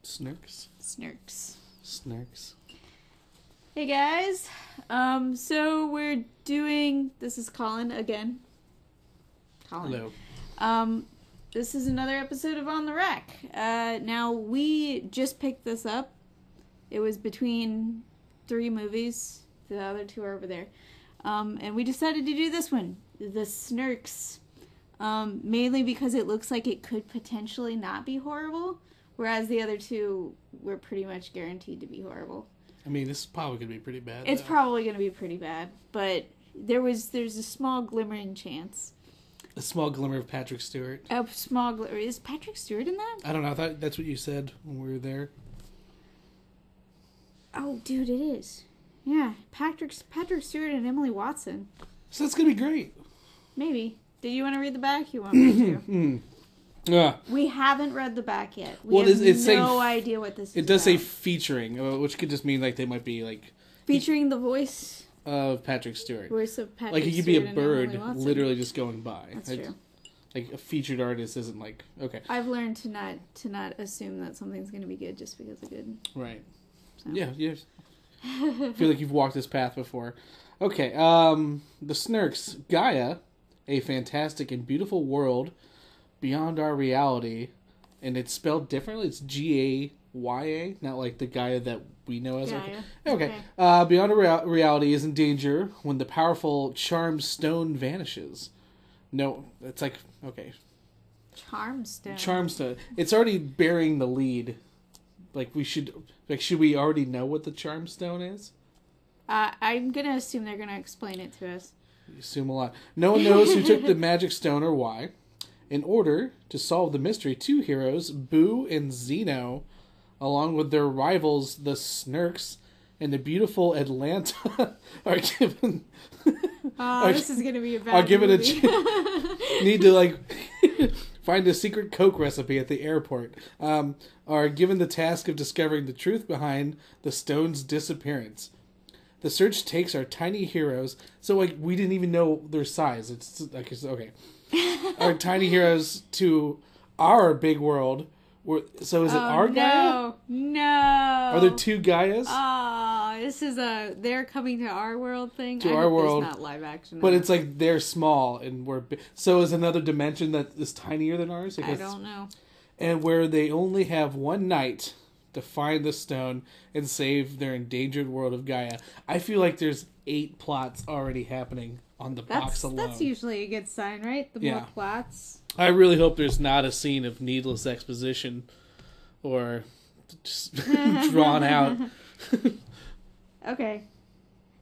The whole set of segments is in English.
Snurks. Snurks. Hey guys. So we're doing. This is Colin again. Hello. This is another episode of On the Rack. Now we just picked this up. It was between 3 movies. The other 2 are over there. And we decided to do this one, the Snurks. Mainly because it looks like it could potentially not be horrible, whereas the other 2 were pretty much guaranteed to be horrible. I mean, this is probably going to be pretty bad. It's probably going to be pretty bad, but there's a small glimmering chance. A small glimmer of Patrick Stewart. A small glimmer. Is Patrick Stewart in that? I don't know. I thought that's what you said when we were there. Oh, dude, it is. Yeah, Patrick Stewart and Emily Watson. So that's going to be great. Maybe. Did you want to read the back? You want me to? We haven't read the back yet. We have no idea what this is. It does say featuring, which could just mean like they might be like... Featuring the voice... of Patrick Stewart. Voice of Patrick Stewart. Like, it could be a bird literally just going by. That's true. Like, a featured artist isn't like... Okay. I've learned to not assume that something's going to be good just because it's good. Right. So. Yeah. I feel like you've walked this path before. Okay. The Snurks. Gaia, a fantastic and beautiful world beyond our reality. And it's spelled differently. It's Gaya, not like the Gaia that we know as. Gaia. Okay. Beyond our reality is in danger when the powerful charm stone vanishes. No, it's like, okay. Charm stone. Charm stone. It's already bearing the lead. Should we already know what the charm stone is? I'm going to assume they're going to explain it to us. You assume a lot. No one knows who took the magic stone or why. In order to solve the mystery, 2 heroes, Boo and Zeno, along with their rivals, the Snurks, and the beautiful Atlanta, are given... this is going to be a bad movie. Need to, find a secret Coke recipe at the airport. Are given the task of discovering the truth behind the stone's disappearance. The search takes our tiny heroes... So, we didn't even know their size. It's okay. Our tiny heroes to our big world. So is it our Gaia? No. Are there 2 Gaias? Oh, this is they're coming to our world thing. To our world. It's not live action. But it's like they're small and we're big. So is another dimension that is tinier than ours? I don't know. And where they only have one night to find the stone and save their endangered world of Gaia. I feel like there's 8 plots already happening on the box alone. That's usually a good sign, right? The more plots. I really hope there's not a scene of needless exposition or just drawn out. Okay.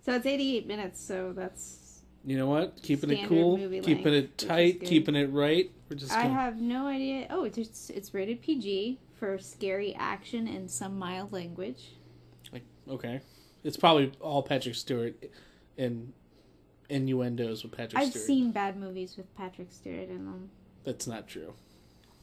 So it's 88 minutes, so that's... You know what? Keeping it cool, keeping it tight, keeping it right. I have no idea. Oh, it's rated PG for scary action and some mild language. Okay. It's probably all Patrick Stewart and innuendos with Patrick Stewart. I've seen bad movies with Patrick Stewart in them. That's not true.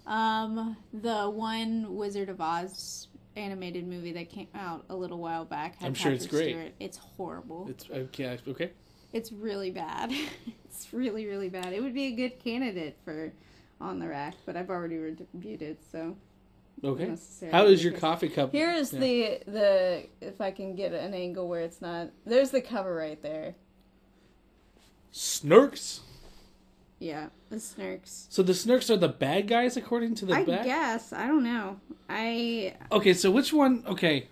The one Wizard of Oz animated movie that came out a little while back had sure Patrick it's great. Stewart. It's horrible. It's okay. It's really bad. It's really, really bad. It would be a good candidate for On the Rack, but I've already reviewed it, so... Okay. How is your coffee cup? Here is the if I can get an angle where it's not... There's the cover right there. Snurks? Yeah, the Snurks. So the Snurks are the bad guys according to the back? I guess. I don't know. Okay, so which one... Okay,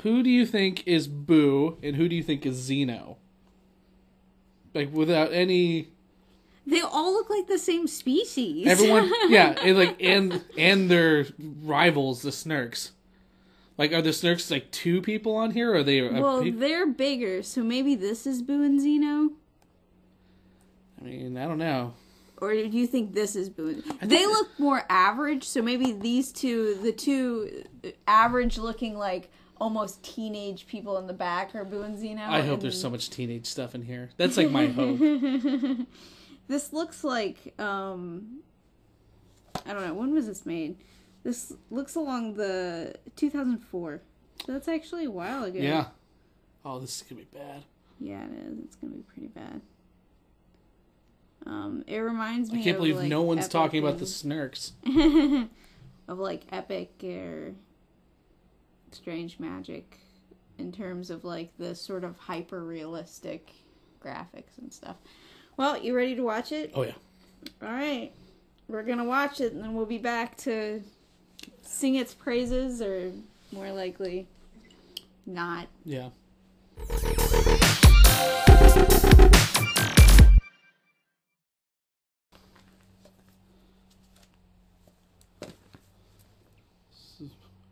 who do you think is Boo and who do you think is Zeno? Like, without any... They all look like the same species. Everyone, yeah, and their rivals, the Snurks. Like, are the Snurks like 2 people on here, or are they? They're bigger, so maybe this is Boo and Zeno. I mean, I don't know. Or do you think this is Boo? They look more average, so maybe these 2, the 2 average-looking, like almost teenage people in the back, are Boo and Zeno. I hope there's so much teenage stuff in here. That's like my hope. This looks like, I don't know, when was this made? This looks along the 2004. So that's actually a while ago. Yeah. Oh, this is going to be bad. Yeah, it is. It's going to be pretty bad. It reminds me of... I can't believe like, no one's Epic talking about the Snurks. of like Epic or strange magic in terms of like the sort of hyper realistic graphics and stuff. Well, you ready to watch it? Oh yeah. All right, we're gonna watch it, and then we'll be back to sing its praises, or more likely, not. Yeah.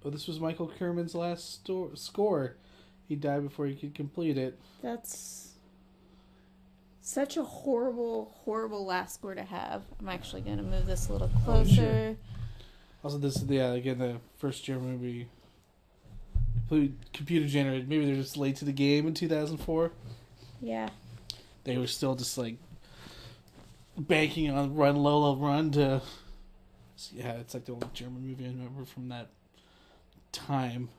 Oh, this was Michael Kerman's last score. He died before he could complete it. That's such a horrible, horrible last score to have. I'm actually going to move this a little closer. Oh, sure. Also, this is, again, the first German movie. Computer generated. Maybe they're just late to the game in 2004. Yeah. They were still just, like, banking on Run Lola Run to... Yeah, it's like the only German movie I remember from that time.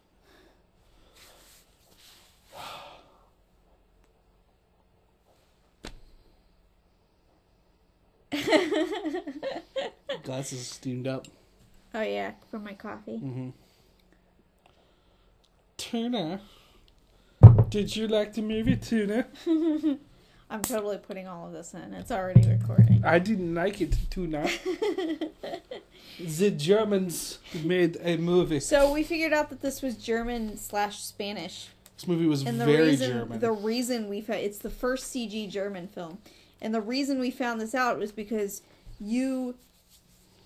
Glasses steamed up. Oh yeah, from my coffee. Mm-hmm. Tuna, did you like the movie Tuna? I'm totally putting all of this in. It's already recording. I didn't like it, Tuna. The Germans made a movie. So we figured out that this was German/Spanish. This movie was very German. The reason we found it's the first CG German film, and the reason we found this out was because you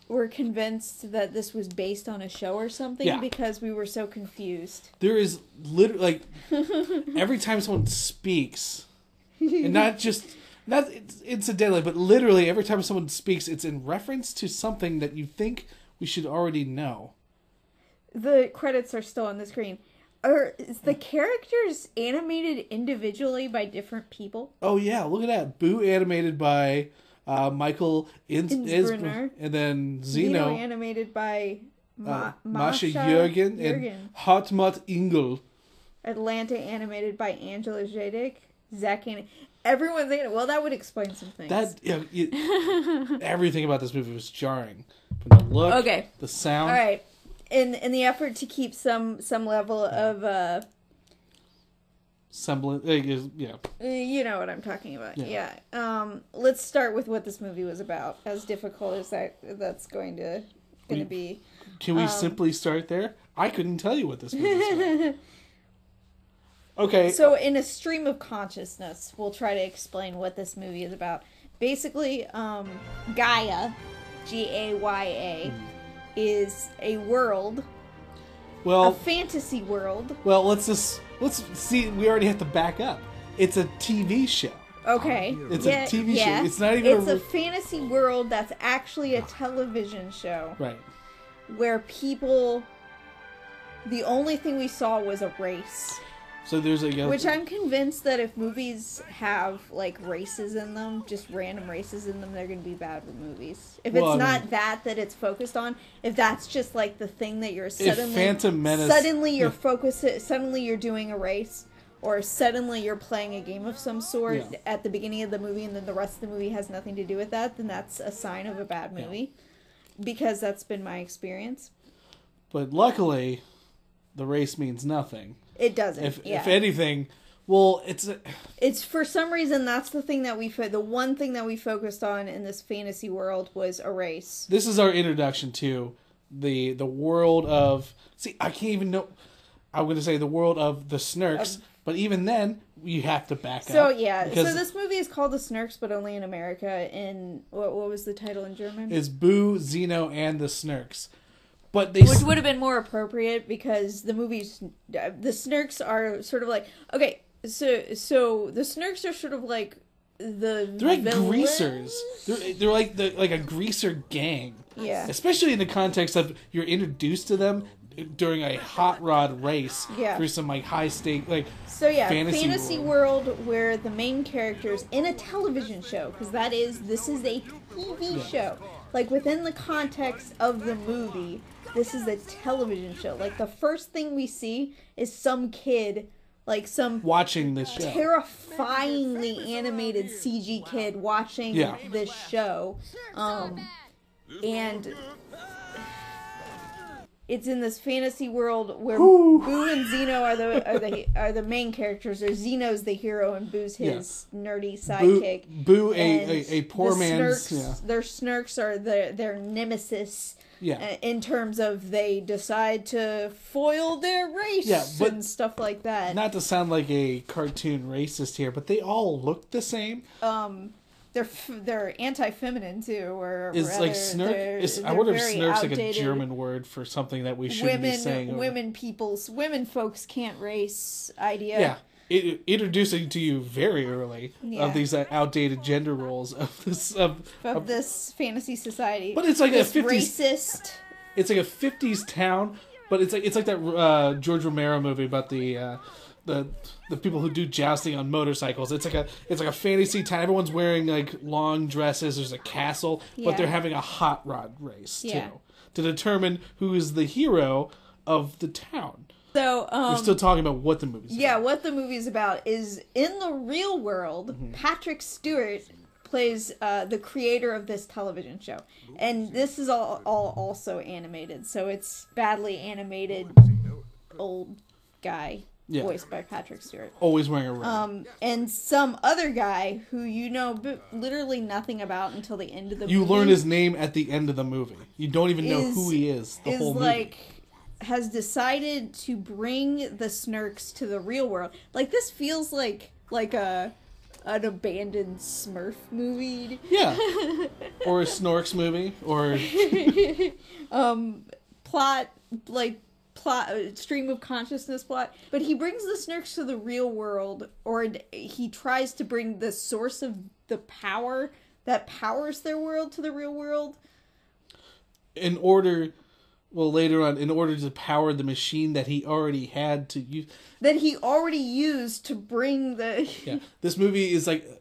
were convinced that this was based on a show or something because we were so confused. There is literally every time someone speaks, and not incidentally, but literally every time someone speaks, it's in reference to something that you think we should already know. The credits are still on the screen. Is the characters animated individually by different people? Oh yeah, look at that. Boo animated by Michael Innsbrucker, and then Zeno animated by Masha Jürgen and Hartmut Ingel. Atlanta animated by Angela Jadek. Zach everyone's in it. Well, that would explain some things. Everything about this movie was jarring. From the look, the sound. All right. In the effort to keep some level of semblance, you know what I'm talking about. Yeah. Let's start with what this movie was about. As difficult as that's going to be. Can we simply start there? I couldn't tell you what this movie was about. Okay. So in a stream of consciousness, we'll try to explain what this movie is about. Basically, Gaia, Gaya, is a world, a fantasy world. Well, let's see. We already have to back up. It's a TV show. Okay, it's a TV show. It's not even. It's a fantasy world that's actually a television show. Right. Where people, the only thing we saw was a race. So there's which I'm convinced that if movies have like races in them, just random races in them, they're going to be bad movies. If it's not that it's focused on, if that's just like the thing that you're suddenly you're doing a race, or suddenly you're playing a game of some sort at the beginning of the movie, and then the rest of the movie has nothing to do with that, then that's a sign of a bad movie, because that's been my experience. But luckily, the race means nothing. It doesn't. If anything, well, it's for some reason that's the thing that the one thing that we focused on in this fantasy world was a race. This is our introduction to the world of. See, I can't even know. I'm going to say the world of the Snurks, but even then, you have to back up. So this movie is called The Snurks, but only in America. And what was the title in German? Is Boo, Zeno, and the Snurks. But which would have been more appropriate because the movies, the Snurks are sort of like, okay, so the Snurks are sort of like they're like villains. Greasers. They're like a greaser gang. Yeah. Especially in the context of you're introduced to them during a hot rod race through some like high stake fantasy world where the main characters in a television show, because this is a TV show. Like within the context of the movie, this is a television show. Like the first thing we see is some kid, like some watching this show, terrifyingly animated CG kid watching this show, and it's in this fantasy world where Boo and Zeno are the main characters. Or Zeno's the hero and Boo's his nerdy sidekick. Boo a poor man's. Their Snurks are their nemesis. Yeah. In terms of they decide to foil their race and stuff like that. Not to sound like a cartoon racist here, but they all look the same. They're anti-feminine too, or is rather, like Snurk. I wonder if Snurk's like a German word for something that we shouldn't be saying. Women folks can't race idea. Yeah. Introducing to you very early of these outdated gender roles of this fantasy society. But it's like this a 50s racist. It's like a 50s town, but it's like that George Romero movie about the people who do jousting on motorcycles. It's like a fantasy town. Everyone's wearing like long dresses. There's a castle, but they're having a hot rod race too to determine who is the hero of the town. So, we're still talking about what the movie's about. Yeah, what the movie's about is, in the real world, Patrick Stewart plays the creator of this television show. And this is all also animated, so it's badly animated old guy voiced by Patrick Stewart. Always wearing a ring. And some other guy who you know literally nothing about until the end of the movie. You learn his name at the end of the movie. You don't even know who he is the whole movie. Has decided to bring the Snurks to the real world. Like, this feels like an abandoned Smurf movie. Yeah. Or a Snorks movie. Or stream of consciousness plot. But he brings the Snurks to the real world, or he tries to bring the source of the power that powers their world to the real world. Later on, in order to power the machine that he already had to use. That he already used to bring the... Yeah. This movie is like...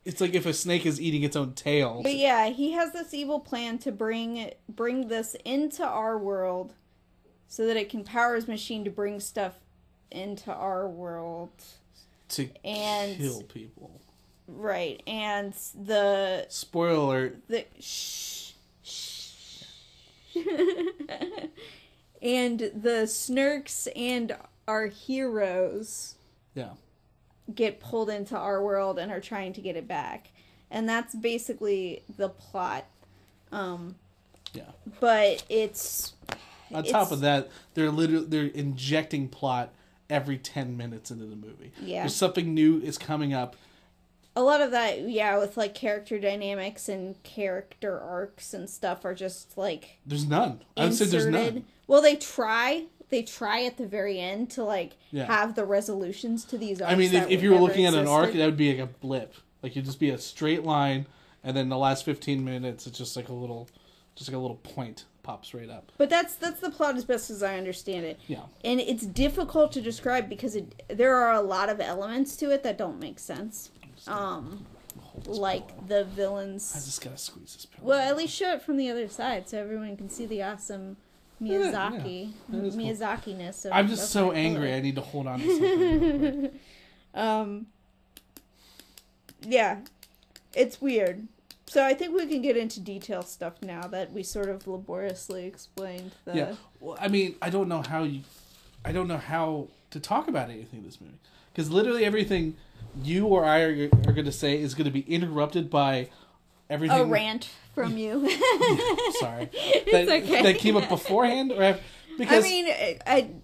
It's like if a snake is eating its own tail. But yeah, he has this evil plan to bring this into our world so that it can power his machine to bring stuff into our world. To kill people. Right, and the... Spoiler alert. And the Snurks and our heroes get pulled into our world and are trying to get it back. And that's basically the plot. But it's... On top of that, they're injecting plot every 10 minutes into the movie. Yeah. There's something new is coming up. A lot of that, with, like, character dynamics and character arcs and stuff are just, like... There's none. I would say there's none. Well, they try at the very end to, like, have the resolutions to these arcs. I mean, if you were looking at an arc, that would be, like, a blip. Like, it'd just be a straight line, and then the last 15 minutes, it's just, like, a little point pops right up. But that's the plot as best as I understand it. Yeah. And it's difficult to describe because there are a lot of elements to it that don't make sense. Like the villains. I just gotta squeeze this pillow. Well, at least show it from the other side so everyone can see the awesome Miyazaki-ness. I'm just so angry. I need to hold on to something. Yeah, it's weird. So I think we can get into detail stuff now that we sort of laboriously explained the... Yeah. Well, I mean, I don't know how to talk about anything in this movie. Because literally everything you or I are going to say is going to be interrupted by everything... A rant from you. Sorry. It's okay. That came up beforehand? Because... I mean,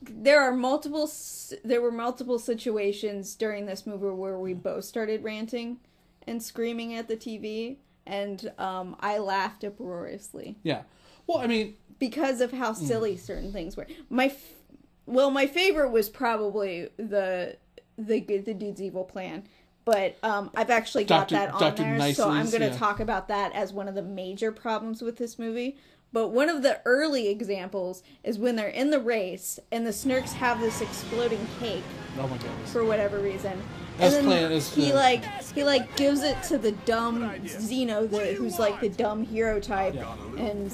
there were multiple situations during this movie where we both started ranting and screaming at the TV. And I laughed uproariously. Yeah. Well, I mean... Because of how silly certain things were. My favorite was probably the dude's evil plan. But I've actually got that on there. Nice's, so I'm going to talk about that as one of the major problems with this movie. But one of the early examples is when they're in the race and the Snurks have this exploding cake. Oh my goodness. For whatever reason. And then he gives it to the dumb Zeno, who's like the dumb hero type, and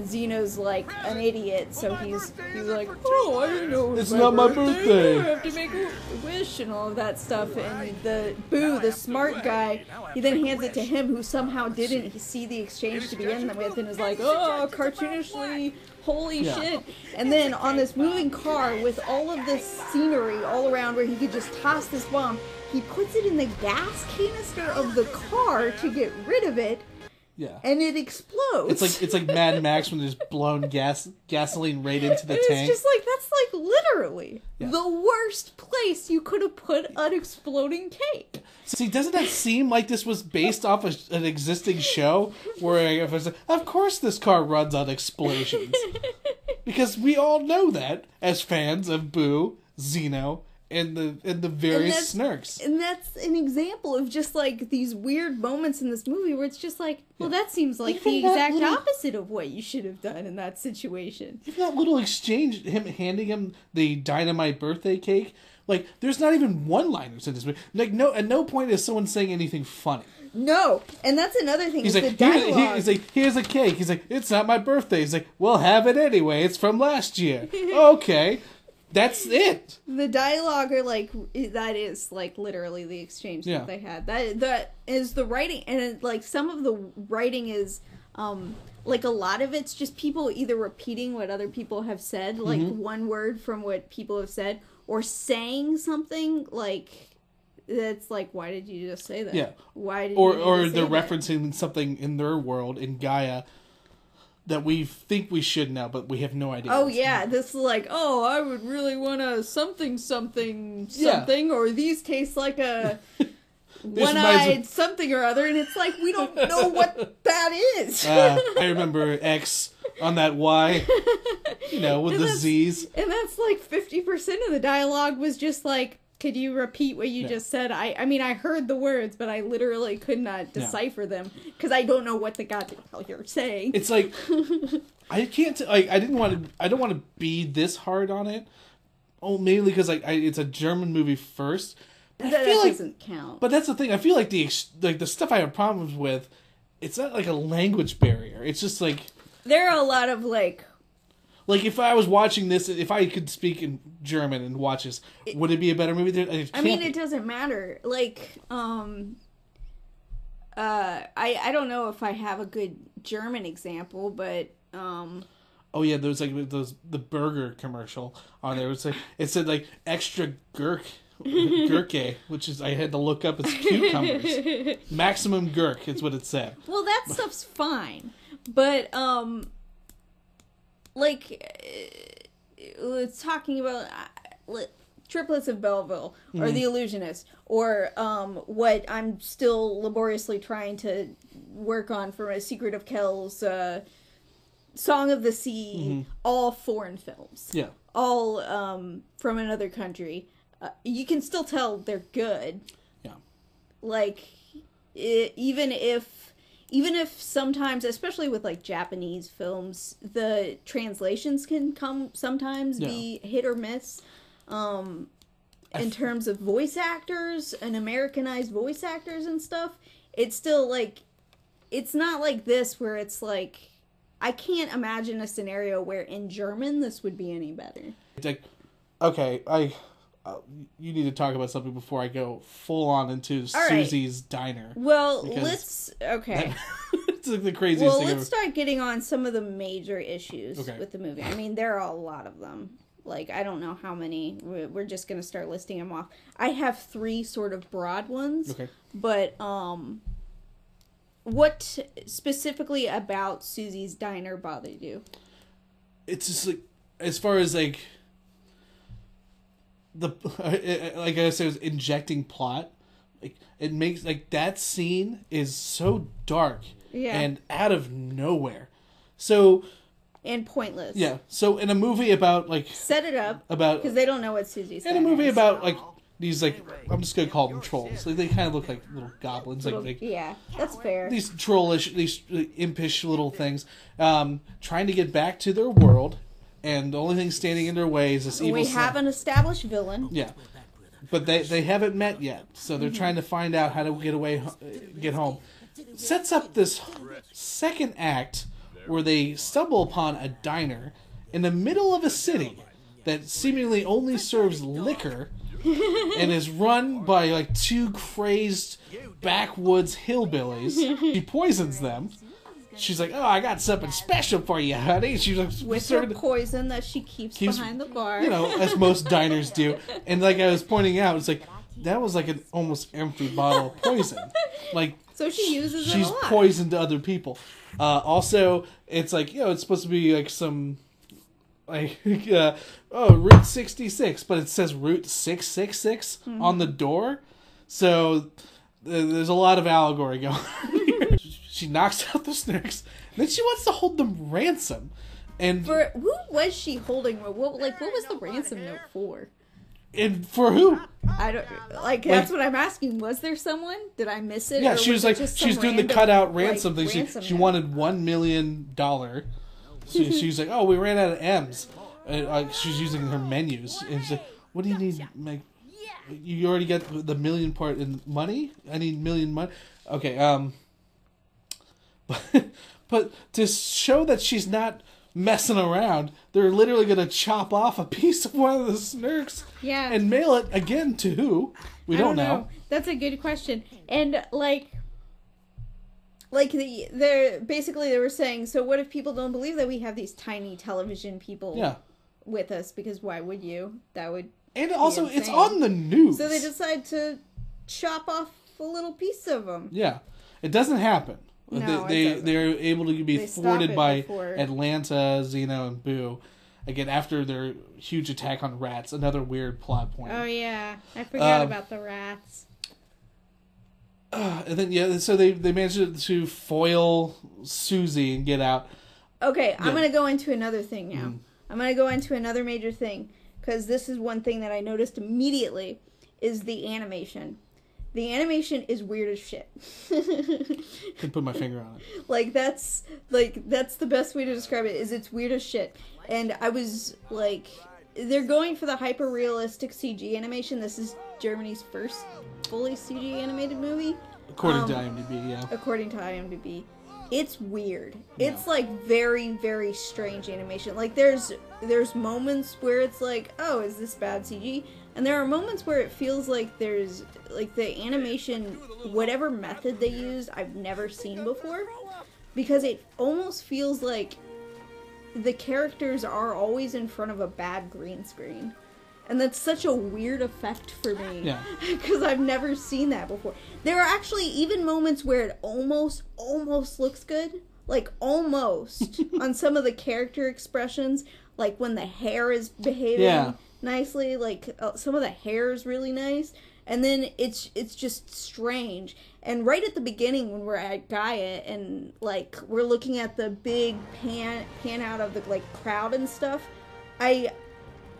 Zeno's like an idiot, so he's like, oh, I didn't know it's not my birthday. I have to make a wish and all of that stuff. And the Boo, the smart guy, he then hands it to him, who somehow didn't see the exchange to begin with, and is like, oh, cartoonishly holy shit. And then on this moving car with all of this scenery all around where he could just toss this bomb, he puts it in the gas canister of the car to get rid of it. Yeah. And it explodes. It's like Mad Max when there's blown gasoline right into the tank. It's just like, that's like literally the worst place you could have put an exploding cake. See, doesn't that seem like this was based off an existing show where it was like, of course this car runs on explosions? Because we all know that as fans of Boo, Xeno, and the various Snurks. And that's an example of just like these weird moments in this movie where it's just like, well, that seems like the exact opposite of what you should have done in that situation. Even that little exchange, him handing him the dynamite birthday cake, like there's not even one-liners in this movie. Like at no point is someone saying anything funny. No, and that's another thing. He's like, like, the dialogue. he's like, here's a cake. He's like, it's not my birthday. He's like, well, have it anyway. It's from last year. Okay. That's it. The dialogue are like, that is like literally the exchange that they had. That is the writing, and like some of the writing is like a lot of it's just people either repeating what other people have said, like one word from what people have said, or saying something like that's like, why did you just say that? Yeah. Why did or you they're say referencing something in their world in Gaia that we think we should know, but we have no idea. Oh yeah, this is like, oh, I would really want a something, or these taste like a one-eyed something or other, and it's like, we don't know what that is. I remember X on that Y, with the Z's. And that's like 50% of the dialogue was just like, could you repeat what you just said? I mean, I heard the words, but I literally could not decipher them because I don't know what the goddamn hell you're saying. It's like, I can't. I don't want to be this hard on it. Oh, mainly because it's a German movie first. But that I feel doesn't count. But that's the thing. I feel like the stuff I have problems with, it's not like a language barrier. It's just like there are a lot of like if I was watching this, if I could speak in German and watch this, would it be a better movie? I mean, it doesn't matter. Like, I don't know if I have a good German example, but oh yeah, there was like the burger commercial on there. It said like extra Gurke, which is, I had to look up as cucumbers. Maximum Gurk is what it said. Well, that stuff's fine, but it's talking about Triplets of Belleville, or The Illusionist, or what I'm still laboriously trying to work on for A Secret of Kells, Song of the Sea, all foreign films. Yeah. All from another country. You can still tell they're good. Yeah. Like, even if sometimes, especially with like Japanese films, the translations can sometimes be hit or miss. In terms of voice actors and Americanized voice actors and stuff, it's still like, it's not like this where it's like, I can't imagine a scenario where in German this would be any better. It's like, okay, you need to talk about something before I go full on into Susie's Diner. Well, okay. It's like the craziest thing let's start getting on some of the major issues with the movie. I mean, there are a lot of them. Like, I don't know how many. We're just going to start listing them off. I have 3 sort of broad ones. Okay. But, what specifically about Susie's Diner bothered you? It's just like, as far as like, like I said, it was injecting plot. Like, it makes, like, that scene is so dark and out of nowhere. So, and pointless. Yeah. So in a movie about like set it up about because they don't know what Susie's. In a movie about like these like I'm just gonna call them trolls. Like, they kind of look like little goblins. Yeah, that's fair. These trollish, these impish little things, trying to get back to their world, and the only thing standing in their way is this evil. We have an established villain. Yeah. But they haven't met yet, so they're trying to find out how to get home. Sets up this second act where they stumble upon a diner in the middle of a city that seemingly only serves liquor and is run by like 2 crazed backwoods hillbillies. He poisons them, she's like, "Oh, I got something special for you, honey." She's like, with her poison that she keeps behind the bar, you know, as most diners do. And like I was pointing out, it's like that was like an almost empty bottle of poison. Like, so she uses it a lot. She's poisoned other people. Also, it's like, you know, it's supposed to be like some like Route 66, but it says Route 666 on the door. So there's a lot of allegory going on here. She knocks out the Snurks, and then she wants to hold them ransom. And for who was she holding? What was the ransom note for? And for who? I don't like. That's what I'm asking. Was there someone? Did I miss it? Yeah, she was like, she's doing the cutout ransom thing. She wanted $1 million. She's like, oh, we ran out of M's. She's using her menus, and she's like, what do you need? Like, you already got the million part in money. I need million money. Okay, but to show that she's not messing around, they're literally gonna chop off a piece of one of the Snurks, and mail it again to who? We don't know. That's a good question. And like they were saying, so what if people don't believe that we have these tiny television people with us? Because why would you? That would. And also, it's on the news. So they decide to chop off a little piece of them. Yeah, it doesn't happen. No, they're able to be thwarted by Atlanta, Xeno, and Boo. Again, after their huge attack on rats, another weird plot point. Oh yeah, I forgot about the rats. And then so they managed to foil Susie and get out. Okay, I'm gonna go into another thing now. I'm gonna go into another major thing, because this is one thing that I noticed immediately is the animation. The animation is weird as shit. Can put my finger on it. That's the best way to describe it, is it's weird as shit. And I was like, they're going for the hyper realistic CG animation. This is Germany's first fully CG animated movie. According to IMDb, yeah. According to IMDb. It's weird. Yeah. It's like very, very strange animation. Like there's moments where it's like, oh, is this bad CG? And there are moments where it feels like there's like the animation, whatever method they use, I've never seen before, because it almost feels like the characters are always in front of a bad green screen. And that's such a weird effect for me. Yeah. Because I've never seen that before. There are actually even moments where it almost looks good. Like, almost. On some of the character expressions. Like, when the hair is behaving nicely. Like, some of the hair is really nice. And then it's just strange. And right at the beginning, when we're at Gaia, and, like, we're looking at the big pan out of the, like, crowd and stuff,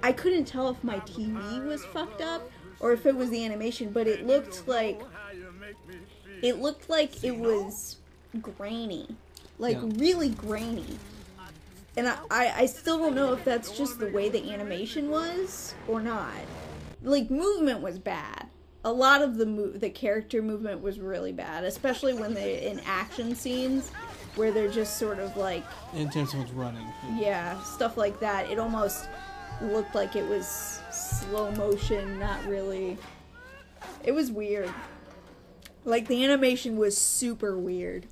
I couldn't tell if my TV was fucked up or if it was the animation, but it looked like it was grainy, really grainy. And I still don't know if that's just the way the animation was or not. Like, movement was bad. A lot of the character movement was really bad, especially when they're in action scenes where they're just sort of like... Anytime someone's running. Yeah, stuff like that. It almost looked like it was slow motion, not really. It was weird. Like, the animation was super weird.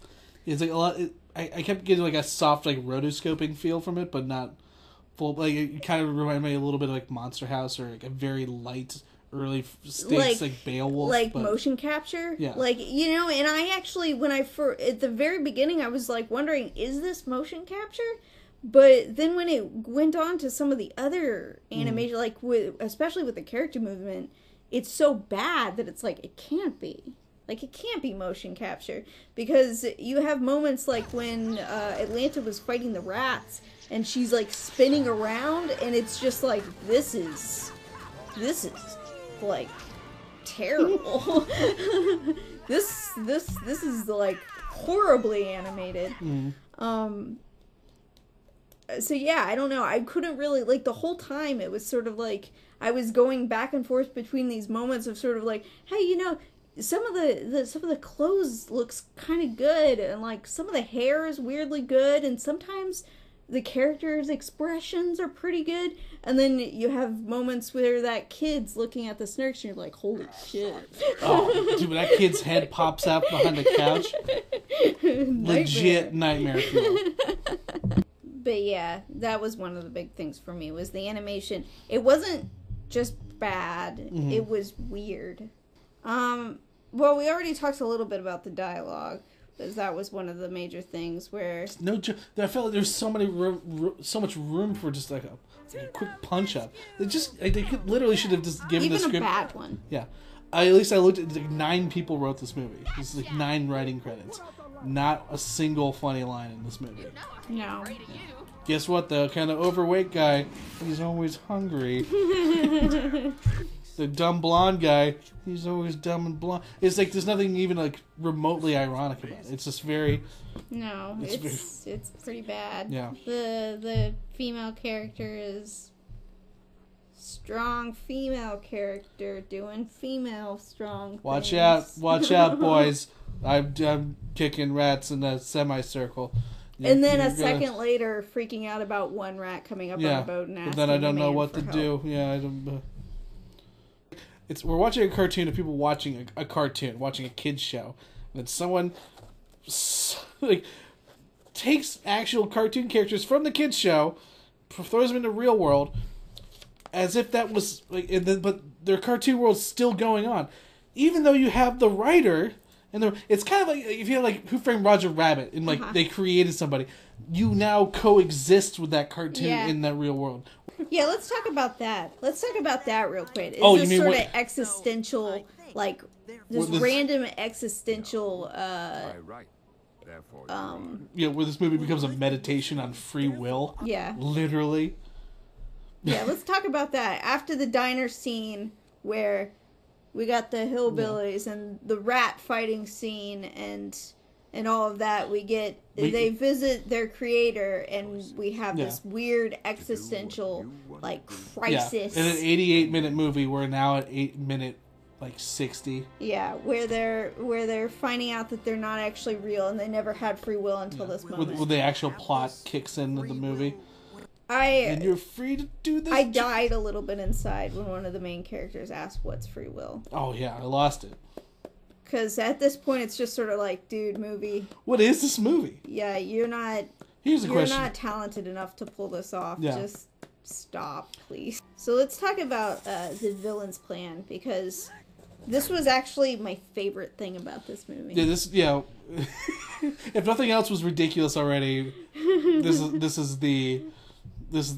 It's like a lot... I kept getting like a soft, like, rotoscoping feel from it, but not full... Like, it kind of reminded me a little bit of, like, Monster House, or like a very light... early stakes, like Beowulf, like motion capture. Yeah, like, you know. And I actually, at the very beginning, I was like wondering, is this motion capture? But then when it went on to some of the other animation, like especially with the character movement, it's so bad that it's like it can't be. Like, it can't be motion capture, because you have moments like when Atlanta was fighting the rats and she's like spinning around, and it's just like, this is like terrible. this is like horribly animated. So yeah, I don't know. I couldn't really, like, the whole time it was sort of like I was going back and forth between these moments of sort of like, hey, you know, some of the clothes looks kind of good, and like some of the hair is weirdly good, and sometimes the characters' expressions are pretty good. And then you have moments where that kid's looking at the Snurks and you're like, holy shit. Oh, dude, when that kid's head pops out behind the couch, legit nightmare fuel. But yeah, that was one of the big things for me, was the animation. It wasn't just bad, it was weird. Well, we already talked a little bit about the dialogue, because that was one of the major things where... I felt like there's so much room for just like a quick punch up. They literally should have just given the script... Even a bad one. Yeah. At least I looked at, like, 9 people wrote this movie. There's like 9 writing credits. Not a single funny line in this movie. No. Guess what? The kind of overweight guy, he's always hungry. The dumb blonde guy, he's always dumb and blonde. It's like there's nothing even like remotely ironic about it. It's just very... No, it's pretty bad. Yeah. The female character is strong female character doing female strong Watch things. Watch out, boys. I'm kicking rats in a semicircle. And then a second later, freaking out about one rat coming up on a boat and asking but then I don't the know man what for to help. do. Yeah, I don't... we're watching a cartoon of people watching a cartoon, watching a kid's show. And then someone like takes actual cartoon characters from the kids show, throws them into real world, as if that was like, but their cartoon world's still going on, even though you have the writer and it's kind of like if you have like Who Framed Roger Rabbit and like they created somebody, you now coexist with that cartoon in that real world. Yeah, let's talk about that. Let's talk about that real quick. Is you this mean sort what- of existential, like this random existential where this movie becomes a meditation on free will. Yeah. Literally. Yeah, let's talk about that. After the diner scene where we got the hillbillies and the rat fighting scene and all of that, they visit their creator and we have this weird existential like crisis. Yeah. In an 88-minute movie, we're now at 8-minute like 60. Yeah, where they're finding out that they're not actually real and they never had free will until this moment. Where the actual plot kicks into the movie. And you're free to do this. I died a little bit inside when one of the main characters asked, "What's free will?" Oh yeah, I lost it. Because at this point, it's just sort of like, dude, movie. What is this movie? Yeah, you're not. Here's the question. You're not talented enough to pull this off. Yeah. Just stop, please. So let's talk about the villain's plan, because this was actually my favorite thing about this movie. Yeah, if nothing else was ridiculous already, this is the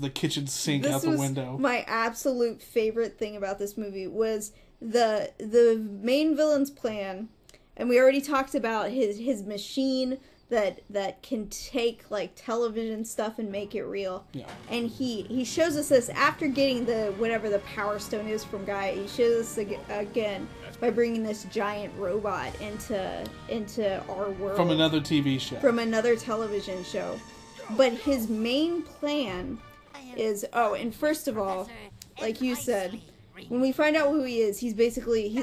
kitchen sink out the window. My absolute favorite thing about this movie was the main villain's plan, and we already talked about his machine that can take like television stuff and make it real. Yeah. And he shows us this after getting the whatever the power stone is from Gaia. He shows us again by bringing this giant robot into our world from another TV show. From another television show. But his main plan is, and first of all, like you said, when we find out who he is, he's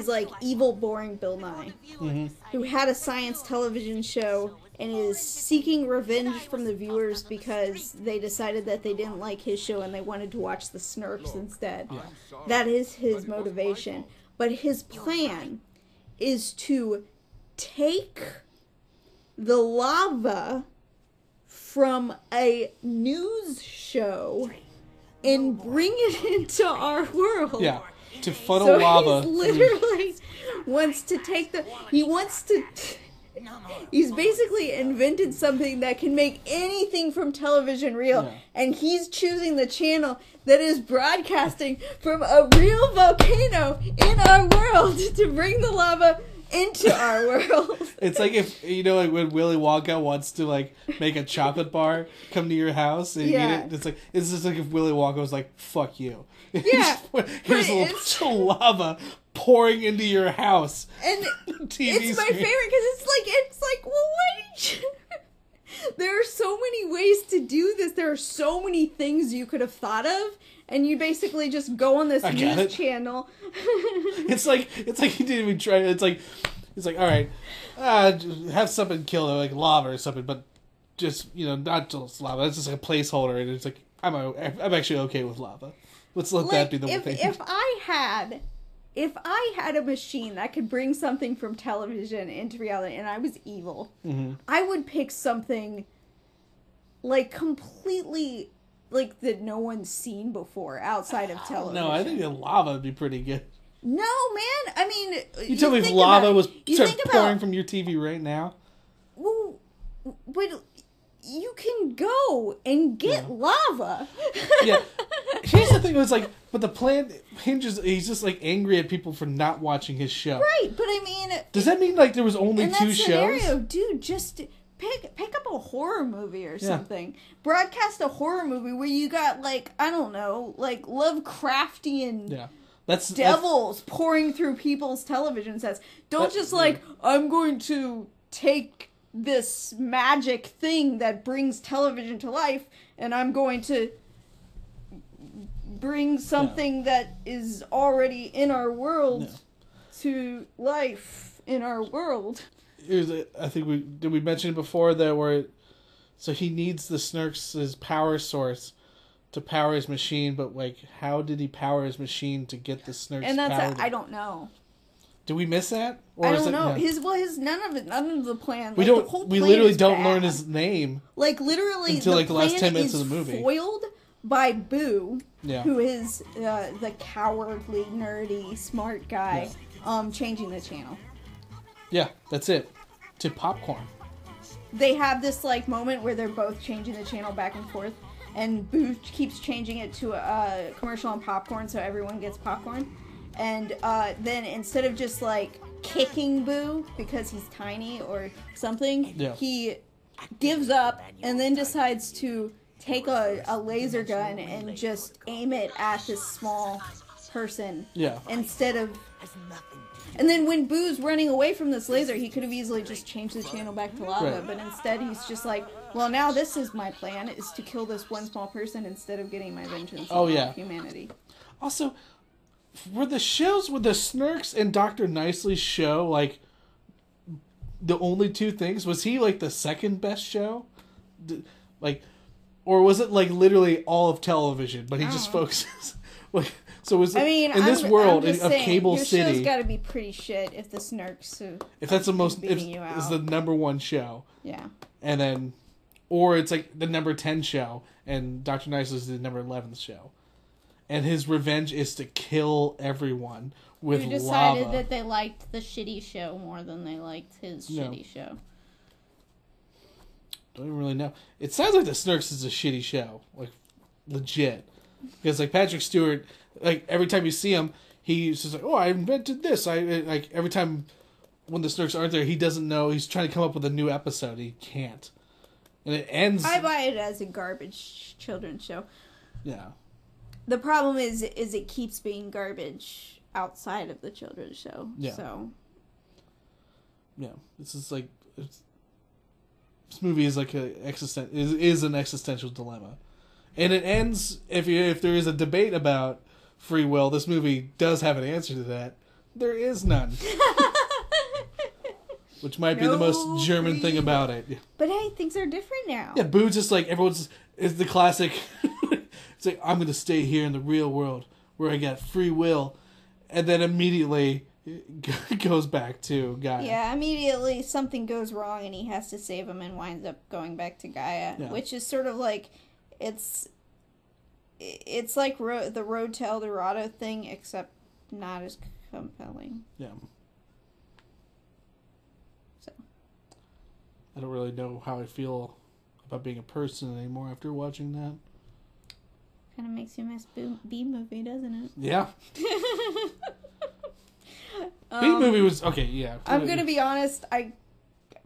like evil, boring Bill Nye, who had a science television show and is seeking revenge from the viewers because they decided that they didn't like his show and they wanted to watch the Snurks instead. Yeah. That is his motivation. But his plan is to take the lava from a news show and bring it into our world. Yeah, to funnel lava. He literally wants to take he's basically invented something that can make anything from television real, and he's choosing the channel that is broadcasting from a real volcano in our world to bring the lava into our world. It's like if like when Willy Wonka wants to like make a chocolate bar come to your house and eat it. It's just like if Willy Wonka was like, "Fuck you." Yeah, here's a little lava pouring into your house. And TV it's my favorite because it's like, well, what? There are so many ways to do this. There are so many things you could have thought of, and you basically just go on this news channel. It's like he didn't even try. It's like all right, have something kill it, like lava or something, but just, not just lava. That's just like a placeholder, and it's like, I'm actually okay with lava. Let's let that be the one thing. If I had a machine that could bring something from television into reality, and I was evil, I would pick something like completely like that no one's seen before outside of television. No, I think the lava would be pretty good. No, man. I mean, you tell me if lava was pouring from your TV right now. Well, but you can go and get lava. Yeah. Here's the thing: it was like, but the plan hinges. He's just like angry at people for not watching his show. Right, but I mean, does that mean like there was only 2 shows? Dude, just pick up a horror movie or something. Broadcast a horror movie where you got like, I don't know, like Lovecraftian devils pouring through people's television sets. Don't just like, I'm going to take this magic thing that brings television to life and I'm going to bring something that is already in our world to life in our world. I think we mention it before that so he needs the Snurks' power source to power his machine, but like how did he power his machine to get the Snurks? And that's I don't know. Did we miss that? Or I don't know. His none of the plan. We don't. We literally don't learn his name. Like literally until like the last 10 minutes of the movie. Foiled by Boo, Yeah. who is the cowardly, nerdy, smart guy, changing the channel. Yeah, that's it. To popcorn. They have this like moment where they're both changing the channel back and forth, and Boo keeps changing it to a commercial on popcorn, so everyone gets popcorn. And then instead of just like kicking Boo because he's tiny or something, he gives up and then decides to take a laser gun and just aim it at this small person. Yeah. Instead of... And then when Boo's running away from this laser, he could have easily just changed the channel back to lava. Right. But instead he's just like, well, now this is my plan, is to kill this one small person instead of getting my vengeance on humanity. Also, were the Snurks and Dr. Nicely's show, like, the only 2 things? Was he, like, the second best show? Or was it, like, literally all of television, but he just focuses... like, so was it, in this world of Cable City... Your show's gotta be pretty shit if the Snurks if that's the most... is the number 1 show. Yeah. And then... Or it's, like, the number 10 show, and Dr. Nicely's the number 11th show. And his revenge is to kill everyone with lava. You decided that they liked the shitty show more than they liked his shitty show. Don't even really know. It sounds like the Snurks is a shitty show. Like, legit. Because, like, Patrick Stewart, like, every time you see him, he's just like, oh, I invented this. Like, every time when the Snurks aren't there, he doesn't know. He's trying to come up with a new episode. He can't. And it ends... I buy it as a garbage children's show. Yeah. The problem is it keeps being garbage outside of the children's show. Yeah. So. Yeah. This is like... This movie is like is an existential dilemma. And it ends, if there is a debate about free will, this movie does have an answer to that. There is none. Which might be the most German thing about it. But hey, things are different now. Yeah, Boo's just like, it's the classic... It's like, I'm going to stay here in the real world where I got free will. And then immediately goes back to Gaia. Yeah, immediately something goes wrong and he has to save him and winds up going back to Gaia. Yeah. Which is sort of like, it's like the Road to El Dorado thing, except not as compelling. Yeah. So. I don't really know how I feel about being a person anymore after watching that. Kind of makes you miss B-movie, doesn't it? Yeah. B-movie was... Okay, yeah. I'm going to be honest.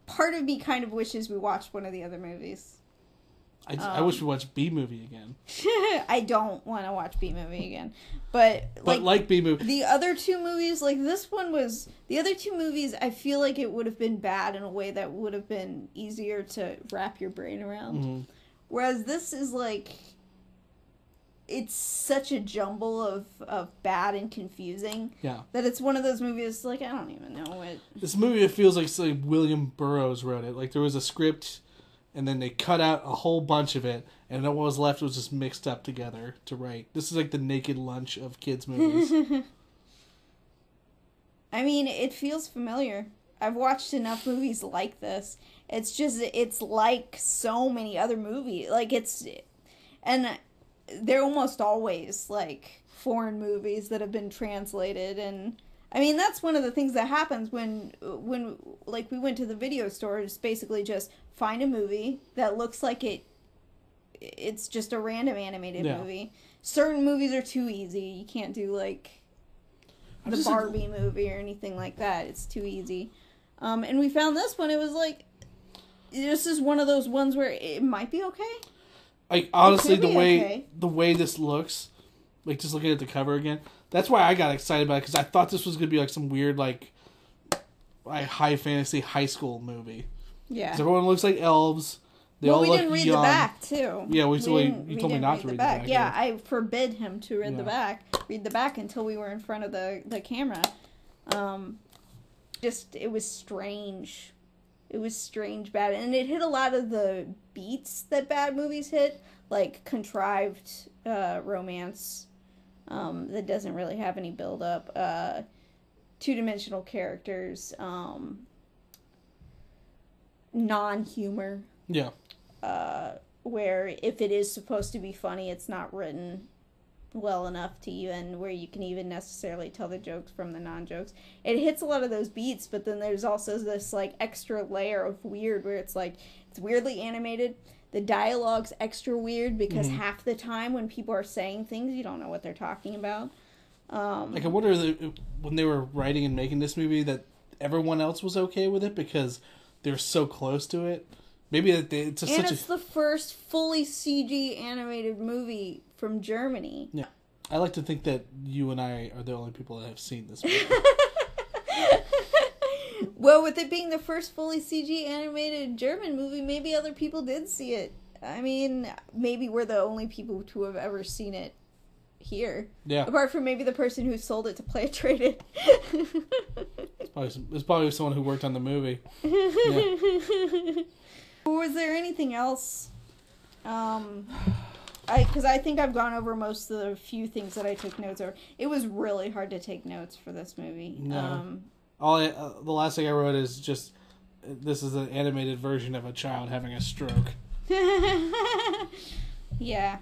Part of me kind of wishes we watched one of the other movies. I wish we watched B-movie again. I don't want to watch B-movie again. But like B-movie... The other 2 movies, like this one was... The other 2 movies, I feel like it would have been bad in a way that would have been easier to wrap your brain around. Mm-hmm. Whereas this is like... It's such a jumble of bad and confusing that it's one of those movies, like, I don't even know it. This movie, it feels like William Burroughs wrote it. Like, there was a script and then they cut out a whole bunch of it, and then what was left was just mixed up together to write. This is like the Naked Lunch of kids' movies. I mean, it feels familiar. I've watched enough movies like this. It's like so many other movies. Like, and they're almost always, like, foreign movies that have been translated. And, I mean, that's one of the things that happens when like, we went to the video store. It's basically just find a movie that looks like it's just a random animated movie. Certain movies are too easy. You can't do, like, the Barbie movie or anything like that. It's too easy. And we found this one. It was like, this is one of those ones where it might be okay. Like, honestly, the way this looks, like, just looking at the cover again, that's why I got excited about it, because I thought this was going to be, like, some weird, like high fantasy high school movie. Yeah. Because everyone looks like elves. They all look young. We didn't read the back, too. Yeah, you told me not to read the back. Yeah, I forbid him to read the back until we were in front of the camera. It was strange. It was strange bad. And it hit a lot of the beats that bad movies hit, like contrived romance that doesn't really have any build-up. Two-dimensional characters. Non-humor. Yeah. Where if it is supposed to be funny, it's not written well enough to even where you can even necessarily tell the jokes from the non-jokes. It hits a lot of those beats, but then there's also this, like, extra layer of weird where it's like, it's weirdly animated. The dialogue's extra weird because half the time when people are saying things, you don't know what they're talking about. Like, I wonder when they were writing and making this movie that everyone else was okay with it because they're so close to it. Maybe it's the first fully CG animated movie from Germany. Yeah. I like to think that you and I are the only people that have seen this movie. Well, with it being the first fully CG animated German movie, maybe other people did see it. I mean, maybe we're the only people to have ever seen it here. Yeah. Apart from maybe the person who sold it to Play It, Trade It. It's probably someone who worked on the movie. Yeah. Was there anything else? Because I think I've gone over most of the few things that I took notes over. It was really hard to take notes for this movie. No. The last thing I wrote is just, this is an animated version of a child having a stroke. Yeah.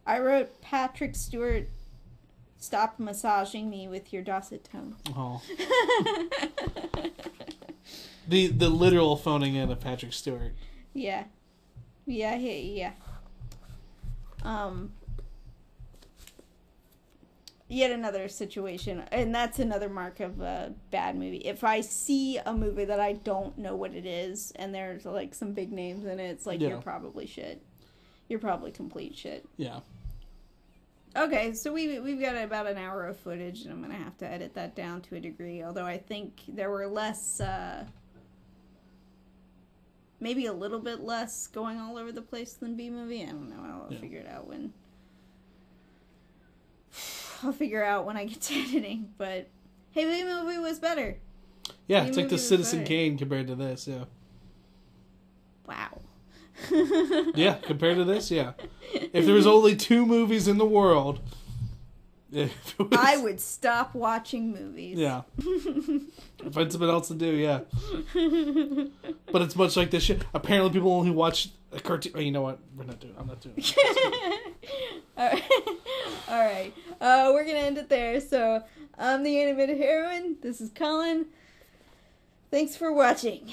I wrote, Patrick Stewart, stop massaging me with your Dorset tone. Oh. The literal phoning in of Patrick Stewart. Yeah. Yeah. Yet another situation, and that's another mark of a bad movie. If I see a movie that I don't know what it is, and there's, like, some big names in it, it's like, you're probably shit. You're probably complete shit. Yeah. Okay, so we've got about an hour of footage, and I'm going to have to edit that down to a degree, although I think there were less, maybe a little bit less going all over the place than B-Movie. I don't know. I'll figure it out when... I'll figure out when I get to editing, but... Hey, B-Movie was better. Yeah, it's like the Citizen Kane compared to this, yeah. Wow. Yeah, compared to this, yeah. If there was only 2 movies in the world... I would stop watching movies. Yeah. Find something else to do, yeah. But it's much like this shit. Apparently people only watch a cartoon... Oh, you know what? I'm not doing it. Alright. We're gonna end it there. So, I'm the Animated Heroine. This is Colin. Thanks for watching.